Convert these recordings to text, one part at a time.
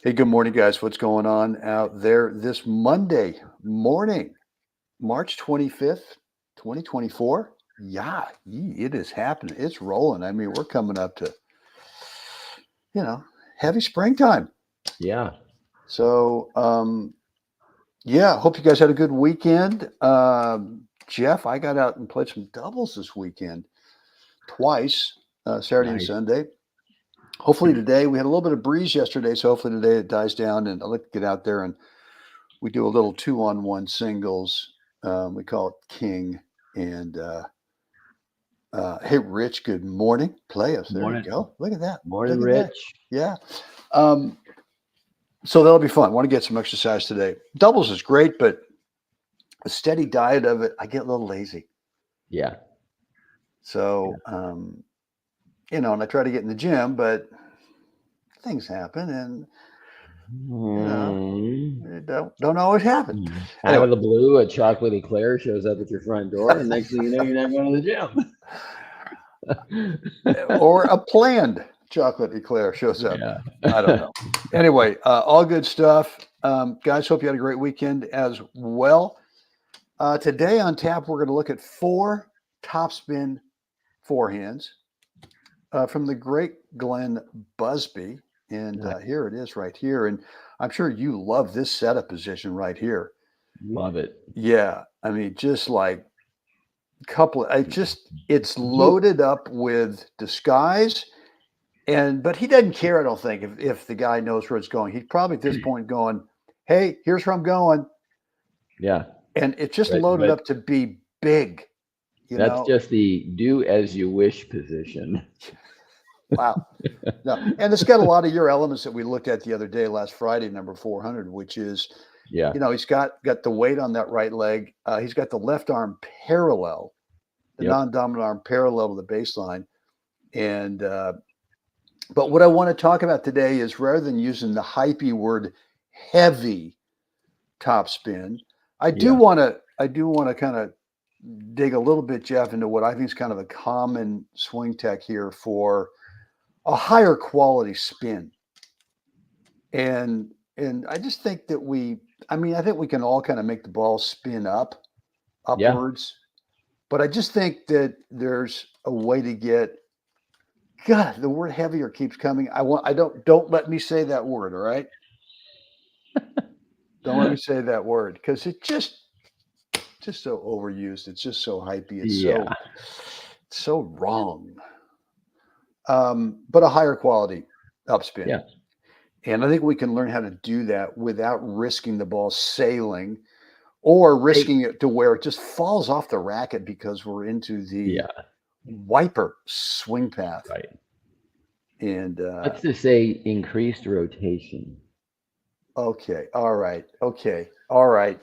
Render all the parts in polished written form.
Hey, good morning, guys. What's going on out there this Monday morning, March 25th, 2024? Yeah, it is happening. It's rolling. I mean, we're coming up to, you know, heavy springtime. Yeah. So, yeah, hope you guys had a good weekend. Jeff, I got out and played some doubles this weekend twice, Saturday and Nice. Sunday. Hopefully today, we had a little bit of breeze yesterday, so hopefully today it dies down and I'd like to get out there and we do a little 2-on-1 singles. We call it King. And hey, Rich, good morning. Play us. There you Morning. go. Look at that. Morning, Look at that. Rich. Yeah. So that'll be fun. Want to get some exercise today. Doubles is great, but a steady diet of it, I get a little lazy. Yeah. So, and I try to get in the gym, but things happen and, it don't always happen. Out Anyway. of the blue, a chocolate eclair shows up at your front door, and next thing you know, you're not going to the gym. Or a planned chocolate eclair shows up. Yeah. I don't know. Anyway, all good stuff. Guys, hope you had a great weekend as well. Today on tap, we're going to look at 4 topspin forehands from the great Glenn Busby. And here it is right here. And I'm sure you love this setup position right here. Love it. Yeah. I mean, just like it's loaded up with disguise. But he doesn't care, I don't think, if the guy knows where it's going. He's probably at this point going, hey, here's where I'm going. Yeah. And it's just loaded up to be big. That's just the do as you wish position. Wow. No, and it's got a lot of your elements that we looked at the other day, last Friday, number 400, which is, he's got the weight on that right leg. He's got the left arm parallel, the non-dominant arm parallel to the baseline. And but what I want to talk about today is, rather than using the hypey word heavy topspin, I do want to kind of dig a little bit, Jeff, into what I think is kind of a common swing tech here for a higher quality spin. And I just think that I think we can all kind of make the ball spin upwards. But I just think that there's a way to get, God, the word heavier keeps coming. Don't let me say that word, all right? Don't let me say that word, because it just so overused. It's just so hypey. It's so wrong. But a higher quality upspin. Yeah. And I think we can learn how to do that without risking the ball sailing or risking it to where it just falls off the racket because we're into the wiper swing path. Right. And let's just say increased rotation. Okay. All right. Okay. All right.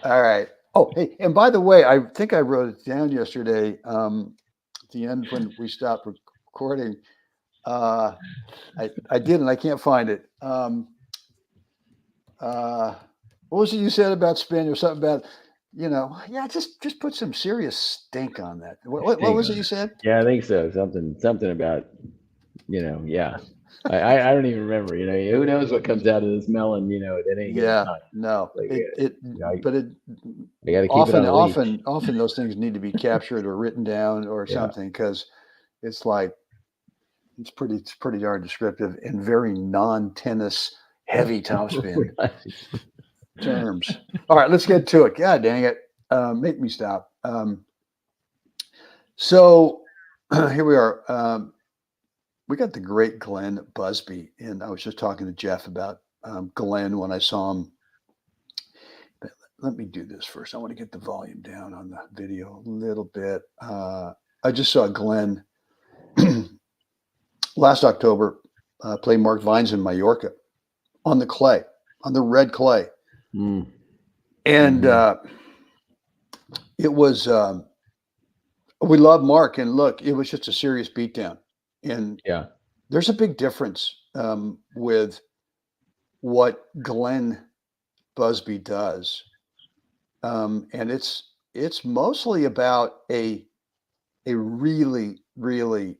All right. Oh, hey, and by the way, I think I wrote it down yesterday at the end when we stopped recording. I didn't. I can't find it. What was it you said about spin or something about, just put some serious stink on that. What was it you said? Yeah, I think so. Something about, I don't even remember. Who knows what comes out of this melon? At any given time. No. But you got to keep it on a leash. Often those things need to be captured or written down or something, because it's like it's pretty darn descriptive and very non-tennis heavy topspin terms. All right, let's get to it. God dang it. Make me stop. So here we are. We got the great Glenn Busby, and I was just talking to Jeff about Glenn when I saw him. Let me do this first. I want to get the volume down on the video a little bit. I just saw Glenn last October play Mark Vines in Mallorca on the clay, on the red clay. And it was, we love Mark, and look, it was just a serious beatdown. And there's a big difference with what Glenn Busby does. And it's mostly about a really, really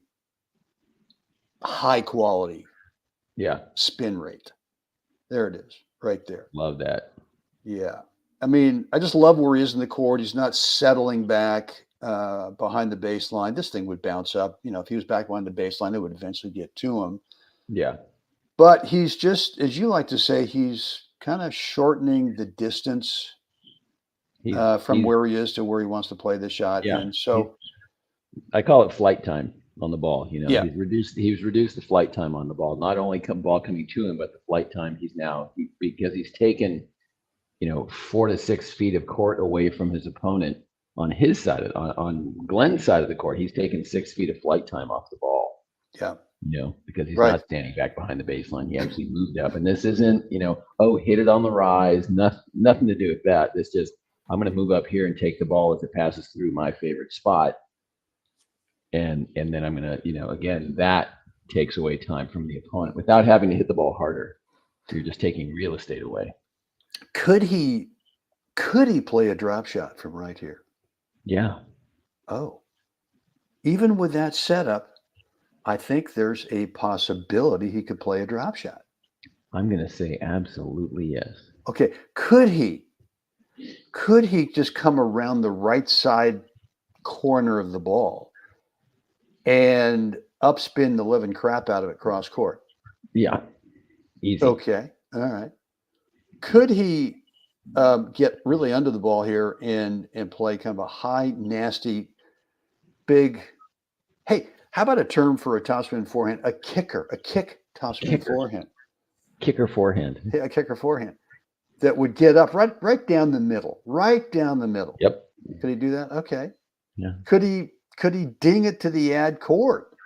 high quality spin rate. There it is, right there. Love that. Yeah. I mean, I just love where he is in the court. He's not settling back behind the baseline. This thing would bounce up. You know, if he was back behind the baseline, it would eventually get to him. Yeah. But he's just, as you like to say, he's kind of shortening the distance from where he is to where he wants to play the shot. Yeah. And so I call it flight time on the ball. You know, Yeah. he's reduced the flight time on the ball. Not only ball coming to him, but the flight time because he's taken, 4 to 6 feet of court away from his opponent on his side on Glenn's side of the court. He's taken 6 feet of flight time off the ball. Yeah. Because he's not standing back behind the baseline. He actually moved up. And this isn't, hit it on the rise. Nothing to do with that. It's just, I'm going to move up here and take the ball as it passes through my favorite spot. And then I'm going to, again, that takes away time from the opponent without having to hit the ball harder. You're just taking real estate away. Could he play a drop shot from right here? Yeah. Oh, even with that setup, I think there's a possibility he could play a drop shot. I'm going to say absolutely yes. Okay. Could he just come around the right side corner of the ball and upspin the living crap out of it cross court? Yeah. Easy. Okay. All right. Could he get really under the ball here and play kind of a high, nasty, big, hey, how about a term for a topspin forehand? A kick topspin forehand. Kicker forehand. Yeah, a kicker forehand that would get up right down the middle. Right down the middle. Yep. Could he do that? Okay. Yeah. Could he ding it to the ad court?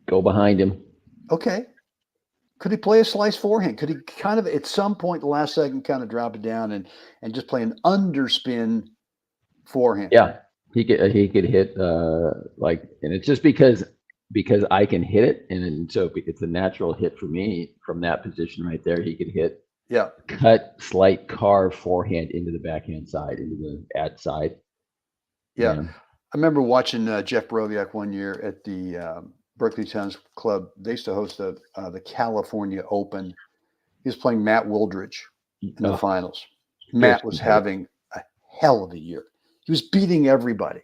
Go behind him. Okay. Could he play a slice forehand? Could he kind of at some point the last second kind of drop it down and just play an underspin forehand? Yeah. He could hit and it's just because I can hit it, and so it's a natural hit for me from that position right there. He could hit cut, slight carve forehand into the backhand side, into the ad side. Yeah. I remember watching Jeff Broviak one year at the Berkeley Tennis Club. They used to host the California Open. He was playing Matt Wildridge in the finals. Matt was having a hell of a year. He was beating everybody.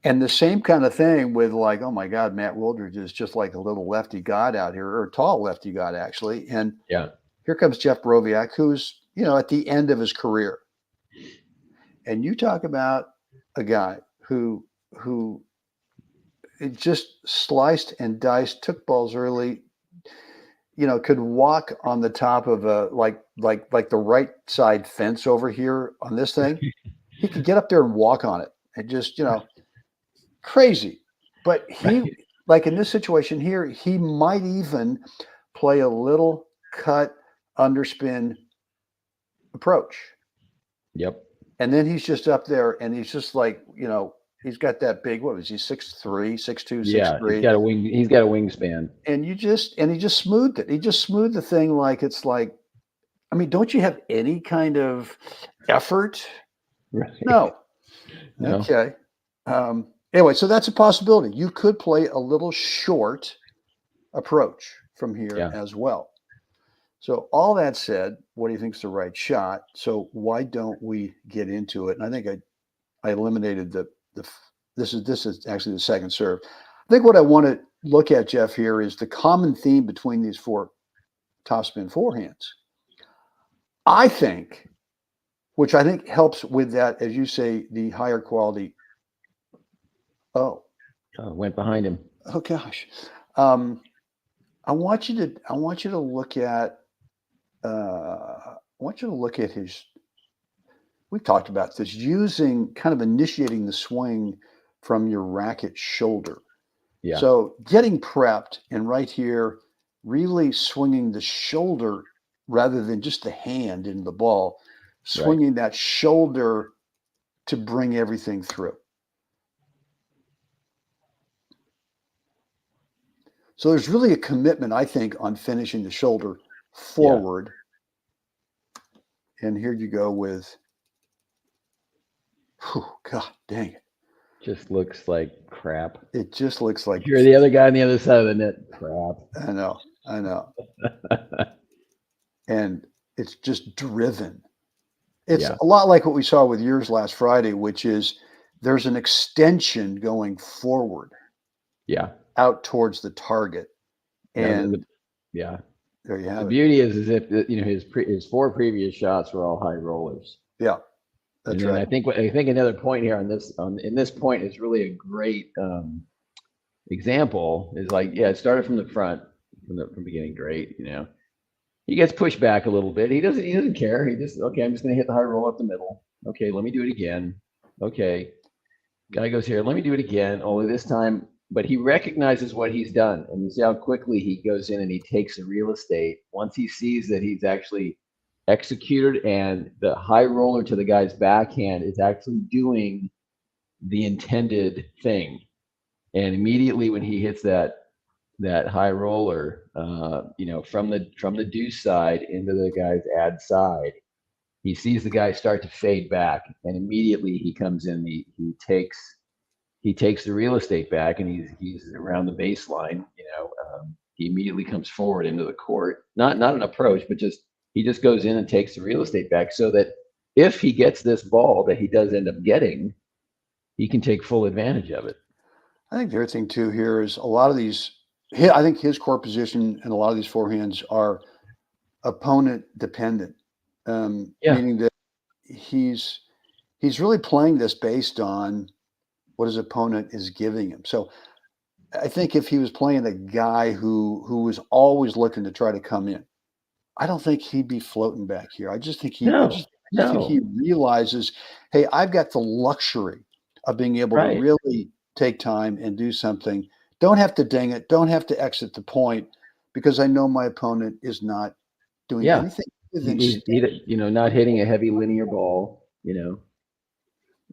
And the same kind of thing with oh my God, Matt Wildridge is just like a little lefty god out here, or a tall lefty god actually. And here comes Jeff Broviak, who's, at the end of his career. And you talk about a guy who it just sliced and diced, took balls early, could walk on the top of a like the right side fence over here on this thing. He could get up there and walk on it and just, crazy. But he, like in this situation here, he might even play a little cut underspin approach. Yep. And then he's just up there and he's just he's got that big, what was he, 6'3", 6'2", 6'3". Yeah, he's got a wingspan. And he just smoothed it. He just smoothed the thing don't you have any kind of effort? Right. No. Okay. Anyway, so that's a possibility. You could play a little short approach from here as well. So all that said, what do you think is the right shot? So why don't we get into it? And I think I eliminated this is actually the second serve. I think what I want to look at, Jeff, here is the common theme between these four topspin forehands. I think, which I think helps with that, as you say, the higher quality. Went behind him. Oh gosh. I want you to look at his, we've talked about this, kind of initiating the swing from your racket shoulder. Yeah. So getting prepped and right here, really swinging the shoulder rather than just the hand in the ball, swinging that shoulder to bring everything through. So there's really a commitment, I think, on finishing the shoulder forward. Yeah. And here you go with, God dang it. Just looks like crap. It just looks like you're the other guy on the other side of the net. Crap. I know. and it's just driven. It's a lot like what we saw with yours last Friday, which is there's an extension going forward. Yeah. Out towards the target. And yeah. There you have the it. Beauty is if his 4 previous shots were all high rollers. Yeah. That's right. I think another point here in this point is really a great example is like, it started from the front, from beginning, great, He gets pushed back a little bit. He doesn't care. He just, okay, I'm just going to hit the high roll up the middle. Okay, let me do it again. Okay. Guy goes here, let me do it again, only this time, but he recognizes what he's done. And you see how quickly he goes in and he takes the real estate. Once he sees that he's actually executed and the high roller to the guy's backhand is actually doing the intended thing. And immediately when he hits that high roller, from the deuce side into the guy's ad side, he sees the guy start to fade back, and immediately he comes in. He takes the real estate back, and he's around the baseline. He immediately comes forward into the court. Not an approach, but he just goes in and takes the real estate back, so that if he gets this ball that he does end up getting, he can take full advantage of it. I think the other thing too here is a lot of these. I think his core position and a lot of these forehands are opponent dependent, meaning that he's really playing this based on what his opponent is giving him. So I think if he was playing a guy who was always looking to try to come in, I don't think he'd be floating back here. I just think I think he realizes, hey, I've got the luxury of being able to really take time and do something. Don't have to ding it. Don't have to exit the point because I know my opponent is not doing anything. He's not hitting a heavy linear ball,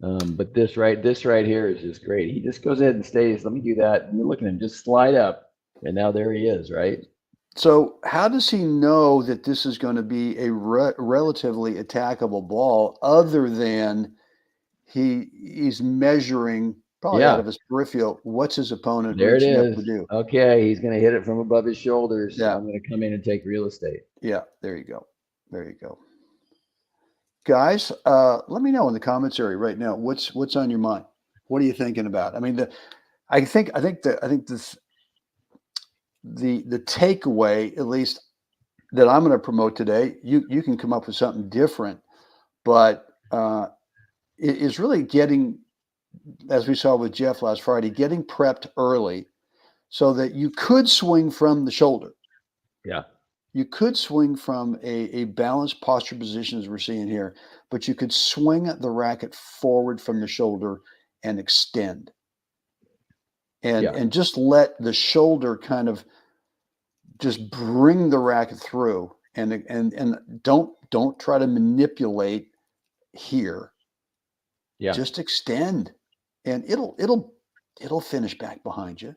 but this right here is just great. He just goes ahead and stays. Let me do that. And look at him just slide up, and now there he is, right? So how does he know that this is going to be a relatively attackable ball other than he's measuring probably out of his peripheral what's his opponent reaching up to do? Okay, he's going to hit it from above his shoulders. Yeah. I'm going to come in and take real estate. Yeah, there you go. Guys, let me know in the comments area right now what's on your mind. What are you thinking about? I mean, I think the takeaway, at least that I'm going to promote today, you can come up with something different, but it is really getting, as we saw with Jeff last Friday, getting prepped early so that you could swing from the shoulder. Yeah. You could swing from a balanced posture position as we're seeing here, but you could swing the racket forward from the shoulder and extend. And just let the shoulder kind of just bring the racket through and don't try to manipulate here. Yeah. Just extend and it'll finish back behind you.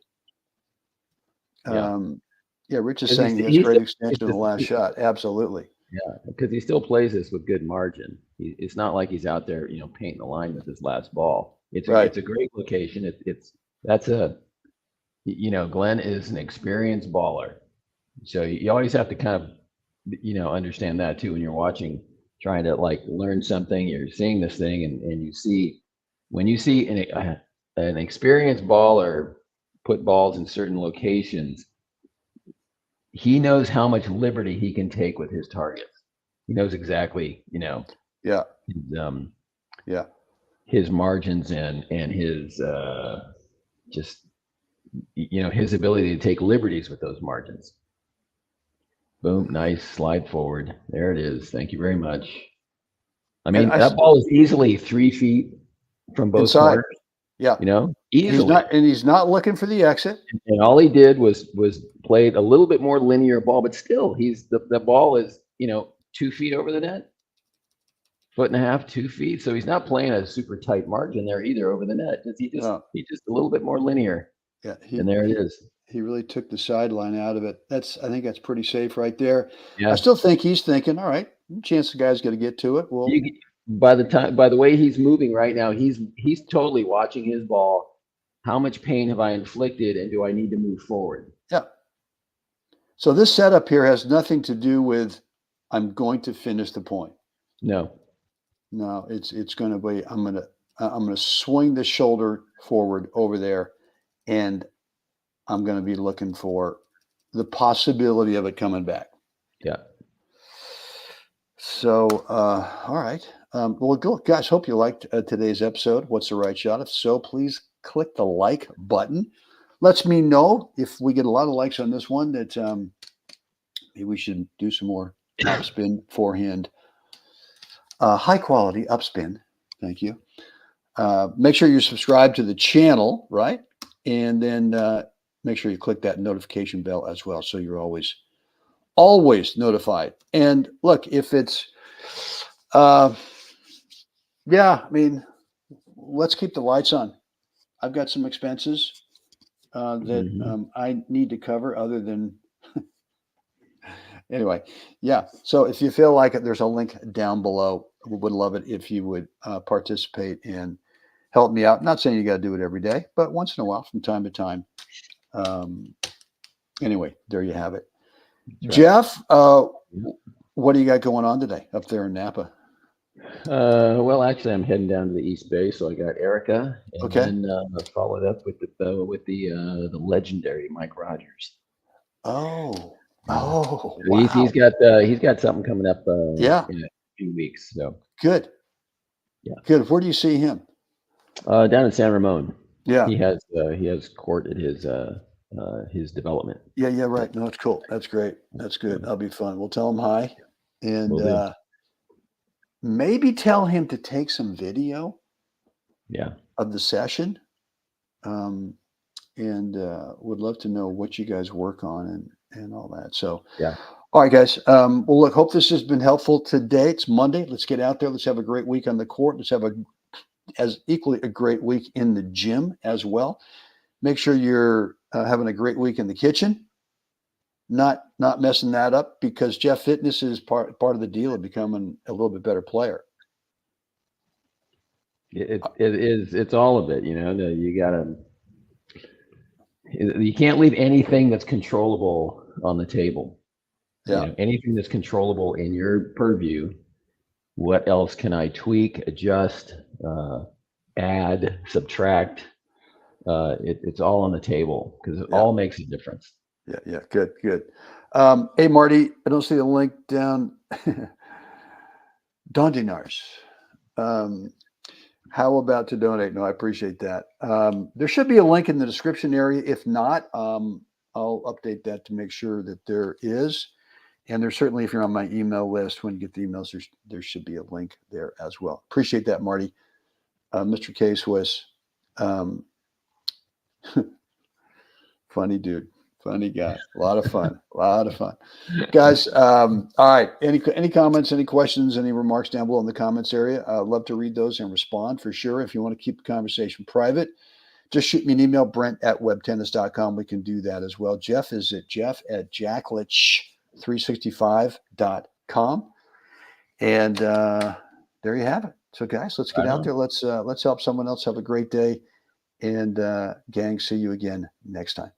Rich is saying he has great extension in the last shot. Absolutely. Yeah, because he still plays this with good margin. It's not like he's out there, painting the line with his last ball. It's a great location. Glenn is an experienced baller. So you always have to kind of, understand that too when you're watching, trying to learn something. You're seeing this thing, and when you see an experienced baller put balls in certain locations, he knows how much liberty he can take with his targets. He knows exactly, his margins and his his ability to take liberties with those margins. Boom, nice slide forward. There it is. Thank you very much. I mean, that ball is easily 3 feet from both corners. Yeah. Easily. He's not looking for the exit. And all he did was played a little bit more linear ball, but still the ball is, 2 feet over the net, 1.5 feet, 2 feet. So he's not playing a super tight margin there either over the net. He's just a little bit more linear. Yeah. And there it is. He really took the sideline out of it. I think that's pretty safe right there. Yeah. I still think he's thinking, all right, chance the guy's going to get to it. Well, by the way he's moving right now, he's totally watching his ball. How much pain have I inflicted, and do I need to move forward? Yeah. So this setup here has nothing to do with I'm going to finish the point. No. It's going to be, I'm going to swing the shoulder forward over there, and I'm going to be looking for the possibility of it coming back. Yeah. So, all right. Well, guys, hope you liked today's episode. What's the right shot? If so, please click the like button. Lets me know if we get a lot of likes on this one that maybe we should do some more Topspin Forehand, high quality upspin. Thank you. Make sure you're subscribed to the channel, right? And then make sure you click that notification bell as well, so you're always notified. And look, if it's, yeah, I mean, let's keep the lights on. I've got some expenses that I need to cover other than, anyway, yeah. So if you feel like it, there's a link down below. We would love it if you would participate and help me out. I'm not saying you got to do it every day, but once in a while, from time to time. Anyway, there you have it. Right. Jeff, what do you got going on today up there in Napa? Well, actually, I'm heading down to the East Bay, so I got Erica, and then followed up with the legendary Mike Rogers. Wow. He's got something coming up. In a few weeks. So good. Yeah. Good. Where do you see him? Down in San Ramon. Yeah. He has court at his development. Yeah. Right. No, it's cool. That's great. That's good. That'll be fun. We'll tell him hi, and maybe tell him to take some video. Yeah. Of the session, and would love to know what you guys work on and all that. So yeah. All right, guys. Well, look, hope this has been helpful today. It's Monday. Let's get out there. Let's have a great week on the court. Let's have equally a great week in the gym as well. Make sure you're having a great week in the kitchen. Not messing that up, because Jeff, fitness is part of the deal of becoming a little bit better player. It's all of it. You can't leave anything that's controllable on the table. Yeah. Anything that's controllable in your purview. What else can I tweak, adjust, add, subtract? It's all on the table, because it all makes a difference. Yeah. Good. Hey, Marty, I don't see the link down. Don Dinars. How about to donate? No, I appreciate that. There should be a link in the description area. If not, I'll update that to make sure that there is. And there's certainly, if you're on my email list, when you get the emails, there should be a link there as well. Appreciate that, Marty. Mr. K-Swiss. Funny dude. Funny guy. A lot of fun. Guys, all right. Any comments, any questions, any remarks down below in the comments area? I'd love to read those and respond for sure. If you want to keep the conversation private, just shoot me an email, Brent@WebTennis.com. We can do that as well. Jeff is at Jeff@Jacklich365.com. And there you have it. So, guys, let's get out there. Let's help someone else have a great day. And gang, see you again next time.